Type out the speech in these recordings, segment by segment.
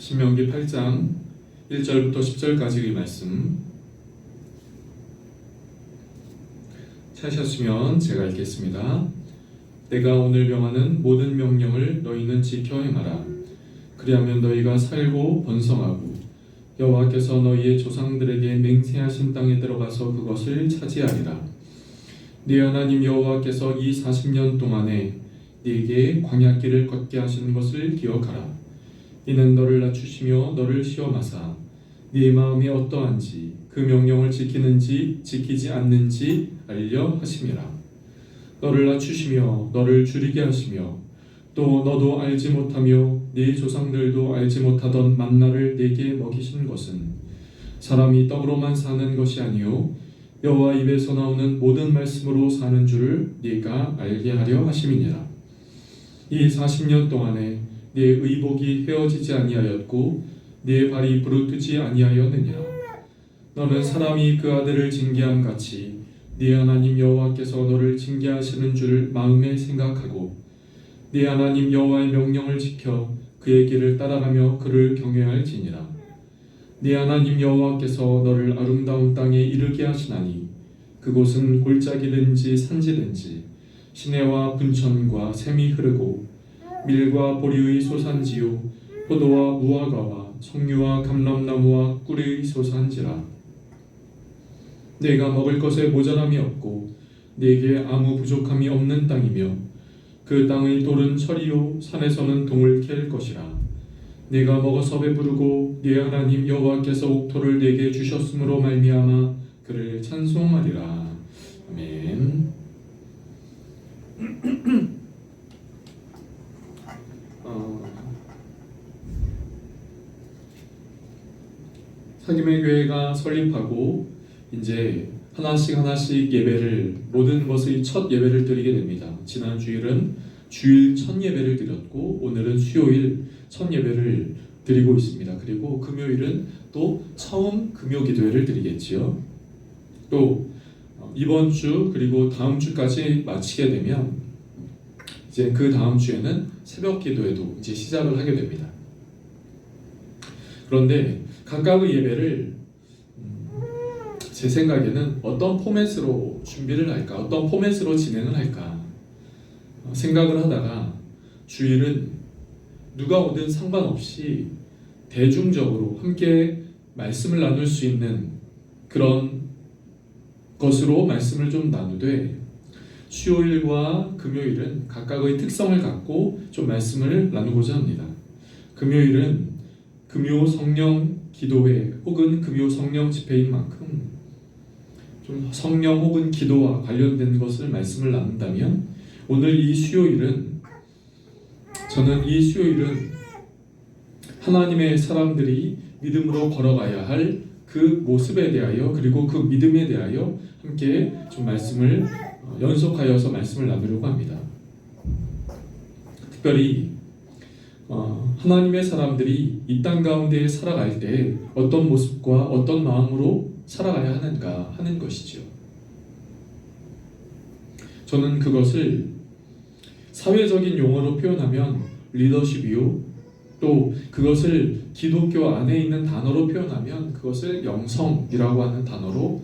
신명기 8장 1절부터 10절까지의 말씀 찾으셨으면 제가 읽겠습니다. 내가 오늘 명하는 모든 명령을 너희는 지켜 행하라. 그리하면 너희가 살고 번성하고 여호와께서 너희의 조상들에게 맹세하신 땅에 들어가서 그것을 차지하리라. 네 하나님 여호와께서 이 40년 동안에 네게 광야길을 걷게 하신 것을 기억하라. 이는 너를 낮추시며 너를 시험하사 네 마음이 어떠한지 그 명령을 지키는지 지키지 않는지 알려 하심이라. 너를 낮추시며 너를 줄이게 하시며 또 너도 알지 못하며 네 조상들도 알지 못하던 만나를 네게 먹이신 것은 사람이 떡으로만 사는 것이 아니요 여호와 입에서 나오는 모든 말씀으로 사는 줄을 네가 알게 하려 하심이니라. 이 40년 동안에 네 의복이 헤어지지 아니하였고 네 발이 부르트지 아니하였느니라. 너는 사람이 그 아들을 징계함 같이 네 하나님 여호와께서 너를 징계하시는 줄 마음에 생각하고 네 하나님 여호와의 명령을 지켜 그의 길을 따라가며 그를 경외할지니라. 네 하나님 여호와께서 너를 아름다운 땅에 이르게 하시나니 그곳은 골짜기든지 산지든지 시내와 분천과 샘이 흐르고 밀과 보리의 소산지요 포도와 무화과와 석류와 감람나무와 꿀의 소산지라. 내가 먹을 것에 모자람이 없고 네게 아무 부족함이 없는 땅이며 그 땅의 돌은 철이요 산에서는 동을 캘 것이라. 네가 먹어서 배부르고 네 하나님 여호와께서 옥토를 네게 주셨으므로 말미암아 그를 찬송하리라. 아멘. 사김의 교회가 설립하고 이제 하나씩 예배를 모든 것의 첫 예배를 드리게 됩니다. 지난 주일은 주일 첫 예배를 드렸고 오늘은 수요일 첫 예배를 드리고 있습니다. 그리고 금요일은 또 처음 금요 기도회를 드리겠지요. 또 이번 주 그리고 다음 주까지 마치게 되면 이제 그 다음 주에는 새벽 기도회도 이제 시작을 하게 됩니다. 그런데 각각의 예배를 제 생각에는 어떤 포맷으로 준비를 할까, 어떤 포맷으로 진행을 할까 생각을 하다가 주일은 누가 오든 상관없이 대중적으로 함께 말씀을 나눌 수 있는 그런 것으로 말씀을 좀 나누되 수요일과 금요일은 각각의 특성을 갖고 좀 말씀을 나누고자 합니다. 금요일은 금요 성령 기도회 혹은 금요 성령 집회인 만큼 좀 성령 혹은 기도와 관련된 것을 말씀을 나눈다면 오늘 이 수요일은 저는 이 수요일은 하나님의 사람들이 믿음으로 걸어가야 할 그 모습에 대하여 그리고 그 믿음에 대하여 함께 좀 말씀을 연속하여서 말씀을 나누려고 합니다. 특별히 하나님의 사람들이 이 땅 가운데 살아갈 때 어떤 모습과 어떤 마음으로 살아가야 하는가 하는 것이죠. 저는 그것을 사회적인 용어로 표현하면 리더십이요, 또 그것을 기독교 안에 있는 단어로 표현하면 그것을 영성이라고 하는 단어로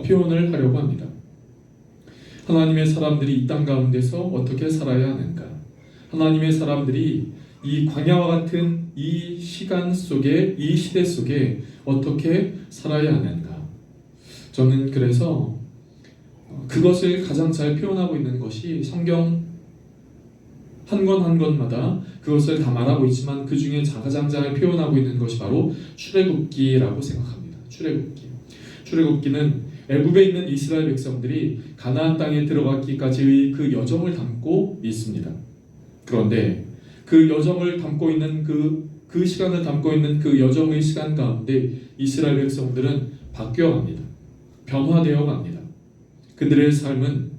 표현을 하려고 합니다. 하나님의 사람들이 이 땅 가운데서 어떻게 살아야 하는가, 하나님의 사람들이 이 광야와 같은 이 시간 속에, 이 시대 속에 어떻게 살아야 하는가. 저는 그래서 그것을 가장 잘 표현하고 있는 것이 성경 한 권 한 권마다 그것을 다 말하고 있지만 그 중에 가장 잘 표현하고 있는 것이 바로 출애굽기라고 생각합니다. 출애굽기는 애굽에 있는 이스라엘 백성들이 가나안 땅에 들어가기까지의 그 여정을 담고 있습니다. 그런데 그 여정을 담고 있는 그 시간을 담고 있는 그 여정의 시간 가운데 이스라엘 백성들은 바뀌어갑니다. 변화되어 갑니다. 그들의 삶은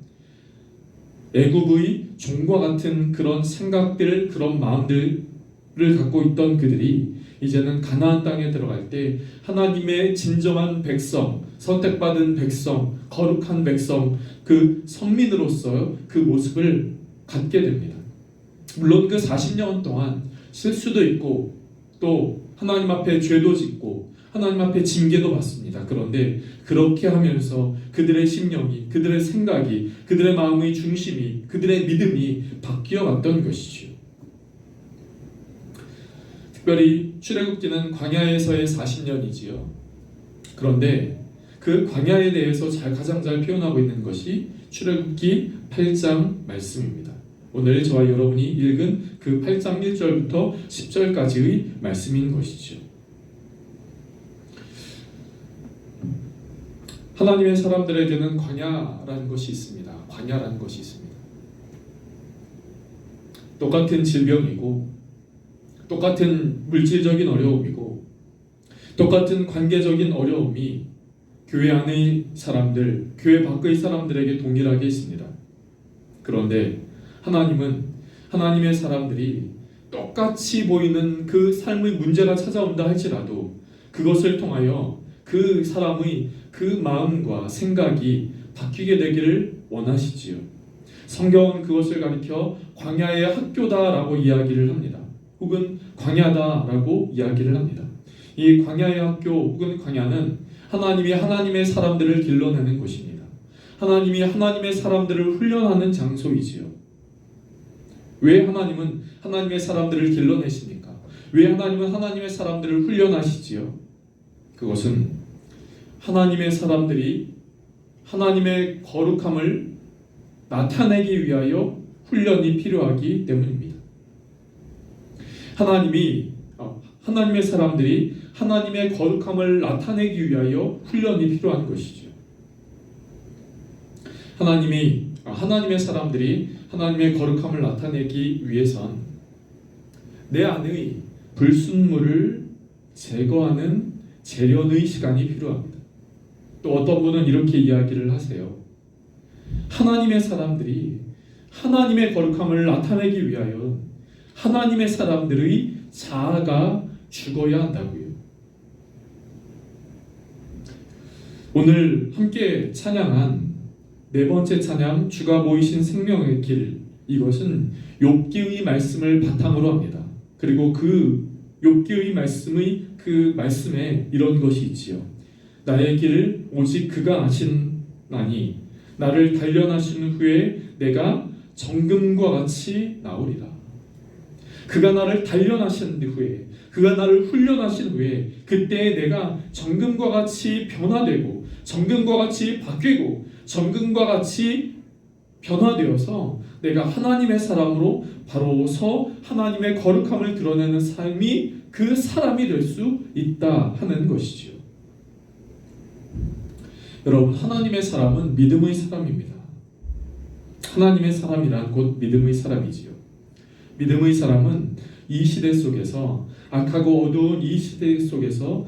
애굽의 종과 같은 그런 생각들, 그런 마음들을 갖고 있던 그들이 이제는 가나안 땅에 들어갈 때 하나님의 진정한 백성, 선택받은 백성, 거룩한 백성, 그 선민으로서 그 모습을 갖게 됩니다. 물론 그 40년 동안 실수도 있고 또 하나님 앞에 죄도 짓고 하나님 앞에 징계도 받습니다. 그런데 그렇게 하면서 그들의 심령이, 그들의 생각이, 그들의 마음의 중심이, 그들의 믿음이 바뀌어 왔던 것이지요. 특별히 출애굽기는 광야에서의 40년이지요. 그런데 그 광야에 대해서 가장 잘 표현하고 있는 것이 출애굽기 8장 말씀입니다. 오늘 저와 여러분이 읽은 그 8장 1절부터 10절까지의 말씀인 것이죠. 하나님의 사람들에게는 광야라는 것이 있습니다. 광야라는 것이 있습니다. 똑같은 질병이고, 똑같은 물질적인 어려움이고, 똑같은 관계적인 어려움이 교회 안의 사람들, 교회 밖의 사람들에게 동일하게 있습니다. 그런데 하나님은 하나님의 사람들이 똑같이 보이는 그 삶의 문제가 찾아온다 할지라도 그것을 통하여 그 사람의 그 마음과 생각이 바뀌게 되기를 원하시지요. 성경은 그것을 가리켜 광야의 학교다라고 이야기를 합니다. 혹은 광야다라고 이야기를 합니다. 이 광야의 학교 혹은 광야는 하나님이 하나님의 사람들을 길러내는 곳입니다. 하나님이 하나님의 사람들을 훈련하는 장소이지요. 왜 하나님은 하나님의 사람들을 길러내십니까? 왜 하나님은 하나님의 사람들을 훈련하시지요? 그것은 하나님의 사람들이 하나님의 거룩함을 나타내기 위하여 훈련이 필요하기 때문입니다. 하나님의 사람들이 하나님의 거룩함을 나타내기 위하여 훈련이 필요한 것이죠. 하나님의 사람들이 하나님의 거룩함을 나타내기 위해선 내 안의 불순물을 제거하는 재련의 시간이 필요합니다. 또 어떤 분은 이렇게 이야기를 하세요. 하나님의 사람들이 하나님의 거룩함을 나타내기 위하여 하나님의 사람들의 자아가 죽어야 한다고요. 오늘 함께 찬양한 네 번째 찬양, 주가 보이신 생명의 길, 이것은 욥기의 말씀을 바탕으로 합니다. 그리고 그 욥기의 말씀에 이런 것이 있지요. 나의 길을 오직 그가 아시나니 나를 단련하신 후에 내가 정금과 같이 나오리라. 그가 나를 단련하신 후에, 그가 나를 훈련하신 후에 그때 내가 정금과 같이 변화되고 정금과 같이 바뀌고 정금과 같이 변화되어서 내가 하나님의 사람으로 바로 서 하나님의 거룩함을 드러내는 삶이 그 사람이 될 수 있다 하는 것이지요. 여러분, 하나님의 사람은 믿음의 사람입니다. 하나님의 사람이란 곧 믿음의 사람이지요. 믿음의 사람은 이 시대 속에서, 악하고 어두운 이 시대 속에서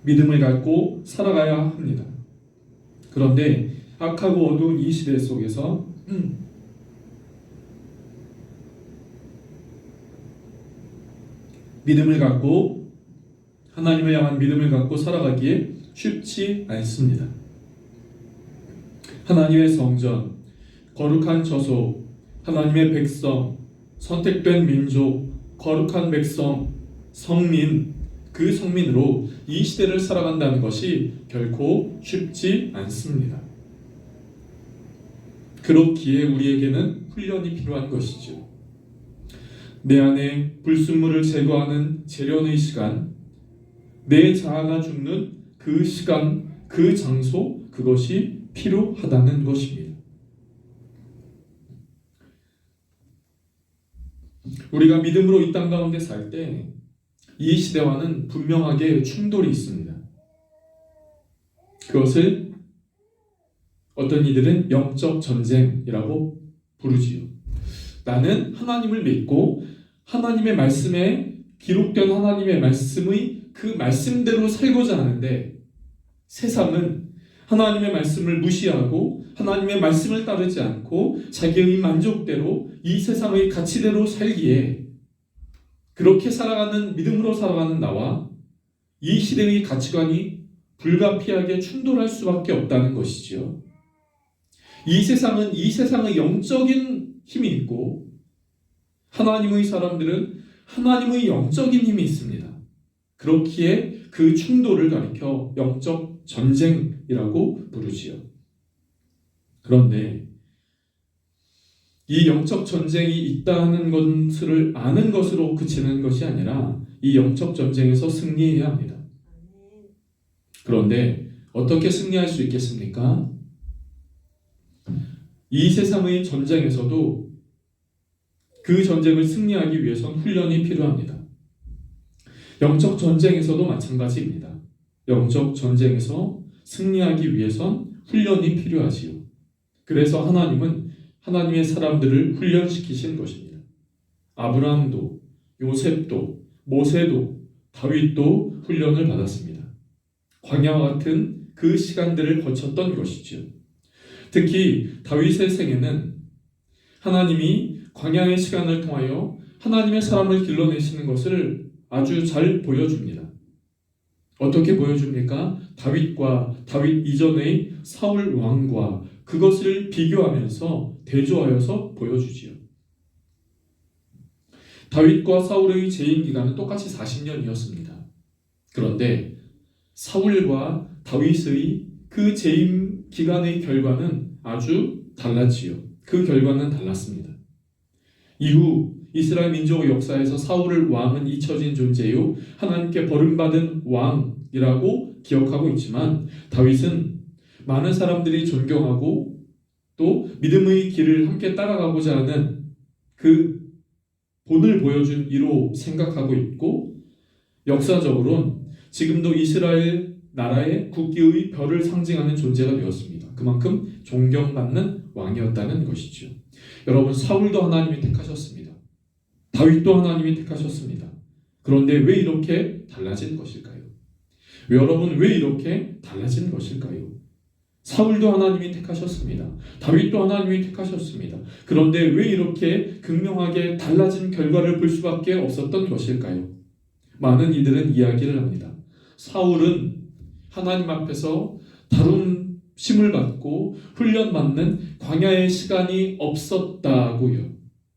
믿음을 갖고 살아가야 합니다. 그런데 악하고 어두운 이 시대 속에서 믿음을 갖고, 하나님을 향한 믿음을 갖고 살아가기에 쉽지 않습니다. 하나님의 성전, 거룩한 저소, 하나님의 백성, 선택된 민족, 거룩한 백성, 성민, 그 성민으로 이 시대를 살아간다는 것이 결코 쉽지 않습니다. 그렇기에 우리에게는 훈련이 필요한 것이죠. 내 안에 불순물을 제거하는 재련의 시간, 내 자아가 죽는 그 시간, 그 장소, 그것이 필요하다는 것입니다. 우리가 믿음으로 이 땅 가운데 살 때 이 시대와는 분명하게 충돌이 있습니다. 그것을 어떤 이들은 영적 전쟁이라고 부르지요. 나는 하나님을 믿고 하나님의 말씀에 기록된 하나님의 말씀의 그 말씀대로 살고자 하는데, 세상은 하나님의 말씀을 무시하고 하나님의 말씀을 따르지 않고 자기의 만족대로 이 세상의 가치대로 살기에, 그렇게 살아가는, 믿음으로 살아가는 나와 이 시대의 가치관이 불가피하게 충돌할 수밖에 없다는 것이지요. 이 세상은 이 세상의 영적인 힘이 있고, 하나님의 사람들은 하나님의 영적인 힘이 있습니다. 그렇기에 그 충돌을 가리켜 영적 전쟁이라고 부르지요. 그런데 이 영적 전쟁이 있다는 것을 아는 것으로 그치는 것이 아니라 이 영적 전쟁에서 승리해야 합니다. 그런데 어떻게 승리할 수 있겠습니까? 이 세상의 전쟁에서도 그 전쟁을 승리하기 위해선 훈련이 필요합니다. 영적 전쟁에서도 마찬가지입니다. 영적 전쟁에서 승리하기 위해선 훈련이 필요하지요. 그래서 하나님은 하나님의 사람들을 훈련시키신 것입니다. 아브라함도, 요셉도, 모세도, 다윗도 훈련을 받았습니다. 광야와 같은 그 시간들을 거쳤던 것이지요. 특히 다윗의 생애는 하나님이 광야의 시간을 통하여 하나님의 사람을 길러내시는 것을 아주 잘 보여줍니다. 어떻게 보여줍니까? 다윗과 다윗 이전의 사울 왕과 그것을 비교하면서 대조하여서 보여주지요. 다윗과 사울의 재임 기간은 똑같이 40년이었습니다. 그런데 사울과 다윗의 그 재임 기간의 결과는 아주 달랐지요. 그 결과는 달랐습니다. 이후 이스라엘 민족의 역사에서 사울을 왕은 잊혀진 존재요, 하나님께 버림받은 왕이라고 기억하고 있지만 다윗은 많은 사람들이 존경하고 또 믿음의 길을 함께 따라가고자 하는 그 본을 보여준 이로 생각하고 있고, 역사적으로는 지금도 이스라엘 나라의 국기의 별을 상징하는 존재가 되었습니다. 그만큼 존경받는 왕이었다는 것이죠. 여러분, 사울도 하나님이 택하셨습니다. 다윗도 하나님이 택하셨습니다. 그런데 왜 이렇게 달라진 것일까요? 여러분, 왜 이렇게 달라진 것일까요? 사울도 하나님이 택하셨습니다. 다윗도 하나님이 택하셨습니다. 그런데 왜 이렇게 극명하게 달라진 결과를 볼 수밖에 없었던 것일까요? 많은 이들은 이야기를 합니다. 사울은 하나님 앞에서 다룸심을 받고 훈련받는 광야의 시간이 없었다고요.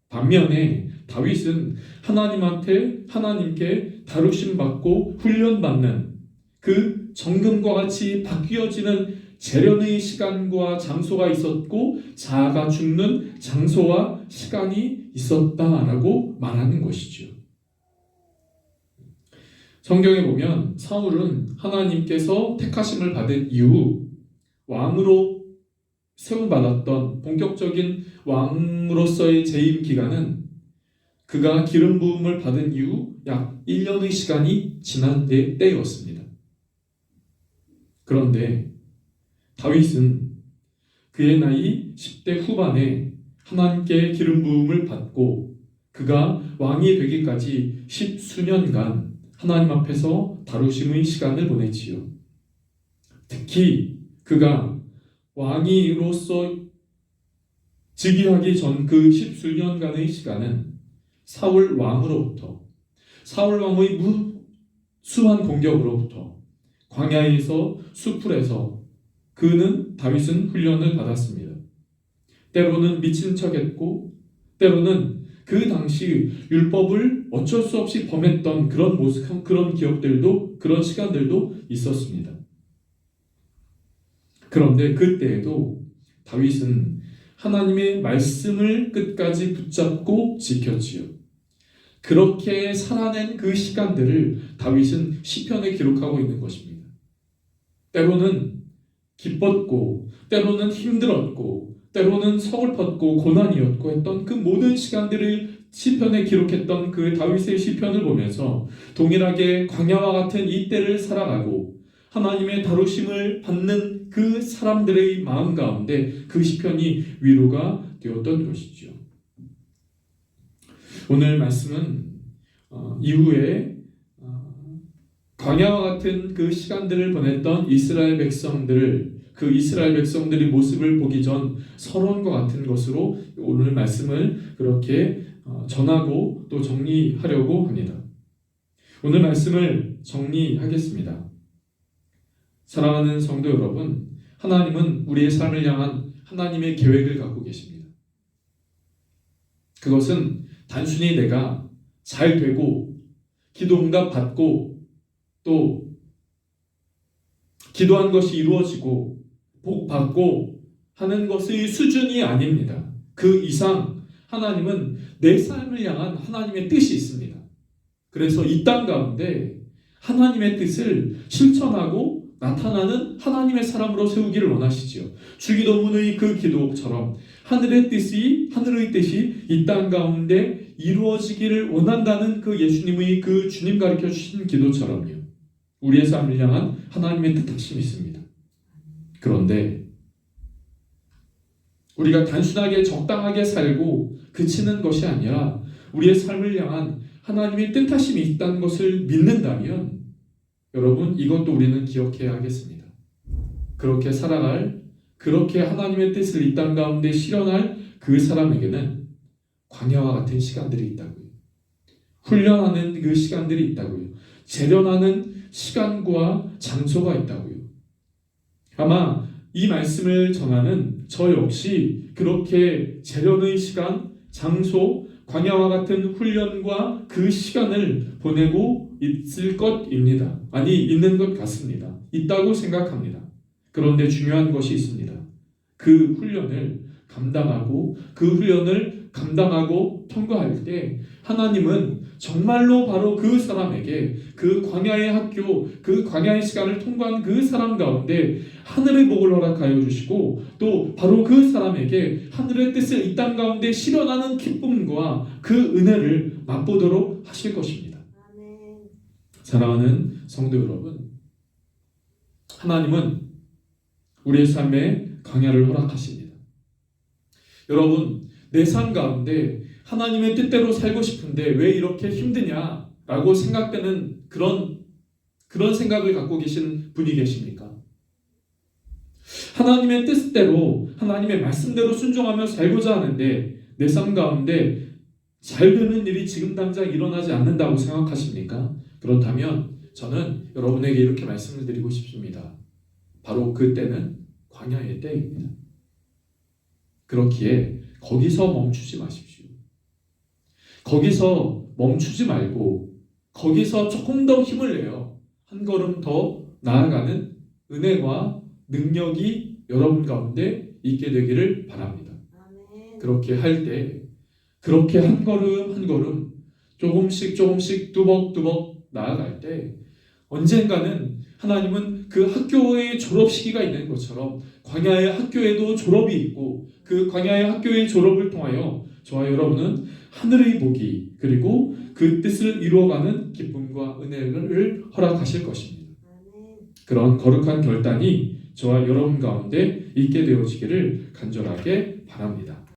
반면에 다윗은 하나님께 다루심 받고 훈련받는 그 정금과 같이 바뀌어지는 재련의 시간과 장소가 있었고, 자아가 죽는 장소와 시간이 있었다라고 말하는 것이죠. 성경에 보면 사울은 하나님께서 택하심을 받은 이후 왕으로 세움받았던 본격적인 왕으로서의 재임 기간은 그가 기름 부음을 받은 이후 약 1년의 시간이 지난 때였습니다. 그런데 다윗은 그의 나이 10대 후반에 하나님께 기름 부음을 받고 그가 왕이 되기까지 10수년간 하나님 앞에서 다루심의 시간을 보냈지요. 특히 그가 왕이로서 즉위하기 전 그 10수년간의 시간은 사울 왕으로부터, 사울 왕의 무수한 공격으로부터, 광야에서 수풀에서 다윗은 훈련을 받았습니다. 때로는 미친 척했고, 때로는 그 당시 율법을 어쩔 수 없이 범했던 그런 모습, 그런 기억들도, 그런 시간들도 있었습니다. 그런데 그때에도 다윗은 하나님의 말씀을 끝까지 붙잡고 지켰지요. 그렇게 살아낸 그 시간들을 다윗은 시편에 기록하고 있는 것입니다. 때로는 기뻤고, 때로는 힘들었고, 때로는 서글펐고 고난이었고 했던 그 모든 시간들을 시편에 기록했던 그 다윗의 시편을 보면서 동일하게 광야와 같은 이 때를 살아가고 하나님의 다루심을 받는 그 사람들의 마음 가운데 그 시편이 위로가 되었던 것이죠. 오늘 말씀은 이후에 광야와 같은 그 시간들을 보냈던 이스라엘 백성들의 모습을 보기 전 서론과 같은 것으로 오늘 말씀을 그렇게 전하고 또 정리하려고 합니다. 오늘 말씀을 정리하겠습니다. 사랑하는 성도 여러분, 하나님은 우리의 삶을 향한 하나님의 계획을 갖고 계십니다. 그것은 단순히 내가 잘 되고 기도 응답 받고 또 기도한 것이 이루어지고 복 받고 하는 것의 수준이 아닙니다. 그 이상 하나님은 내 삶을 향한 하나님의 뜻이 있습니다. 그래서 이 땅 가운데 하나님의 뜻을 실천하고 나타나는 하나님의 사람으로 세우기를 원하시지요. 주기도문의 그 기도처럼 하늘의 뜻이 이 땅 가운데 이루어지기를 원한다는 그 예수님의 그 주님 가르쳐 주신 기도처럼요. 우리의 삶을 향한 하나님의 뜻하심이 있습니다. 그런데 우리가 단순하게 적당하게 살고 그치는 것이 아니라 우리의 삶을 향한 하나님의 뜻하심이 있다는 것을 믿는다면 여러분 이것도 우리는 기억해야 하겠습니다. 그렇게 살아갈, 그렇게 하나님의 뜻을 이 땅 가운데 실현할 그 사람에게는 광야와 같은 시간들이 있다고요. 훈련하는 그 시간들이 있다고요. 재련하는 시간과 장소가 있다고요. 아마 이 말씀을 전하는 저 역시 그렇게 재련의 시간, 장소, 광야와 같은 훈련과 그 시간을 보내고 있을 것입니다. 아니, 있는 것 같습니다. 있다고 생각합니다. 그런데 중요한 것이 있습니다. 그 훈련을 감당하고 통과할 때 하나님은 정말로 바로 그 사람에게 그 광야의 학교, 그 광야의 시간을 통과한 그 사람 가운데 하늘의 복을 허락하여 주시고 또 바로 그 사람에게 하늘의 뜻을 이 땅 가운데 실현하는 기쁨과 그 은혜를 맛보도록 하실 것입니다. 사랑하는 성도 여러분, 하나님은 우리의 삶에 광야를 허락하십니다. 여러분, 내 삶 가운데 하나님의 뜻대로 살고 싶은데 왜 이렇게 힘드냐라고 생각되는 그런 생각을 갖고 계신 분이 계십니까? 하나님의 뜻대로 하나님의 말씀대로 순종하며 살고자 하는데 내 삶 가운데 잘 되는 일이 지금 당장 일어나지 않는다고 생각하십니까? 그렇다면 저는 여러분에게 이렇게 말씀을 드리고 싶습니다. 바로 그때는 광야의 때입니다. 그렇기에 거기서 멈추지 마십시오. 거기서 멈추지 말고 거기서 조금 더 힘을 내요. 한 걸음 더 나아가는 은혜와 능력이 여러분 가운데 있게 되기를 바랍니다. 그렇게 할 때 그렇게 한 걸음 조금씩 뚜벅뚜벅 나아갈 때 언젠가는 하나님은 그 학교의 졸업 시기가 있는 것처럼 광야의 학교에도 졸업이 있고 그 광야의 학교의 졸업을 통하여 저와 여러분은 하늘의 복이 그리고 그 뜻을 이루어가는 기쁨과 은혜를 허락하실 것입니다. 그런 거룩한 결단이 저와 여러분 가운데 있게 되어지기를 간절하게 바랍니다.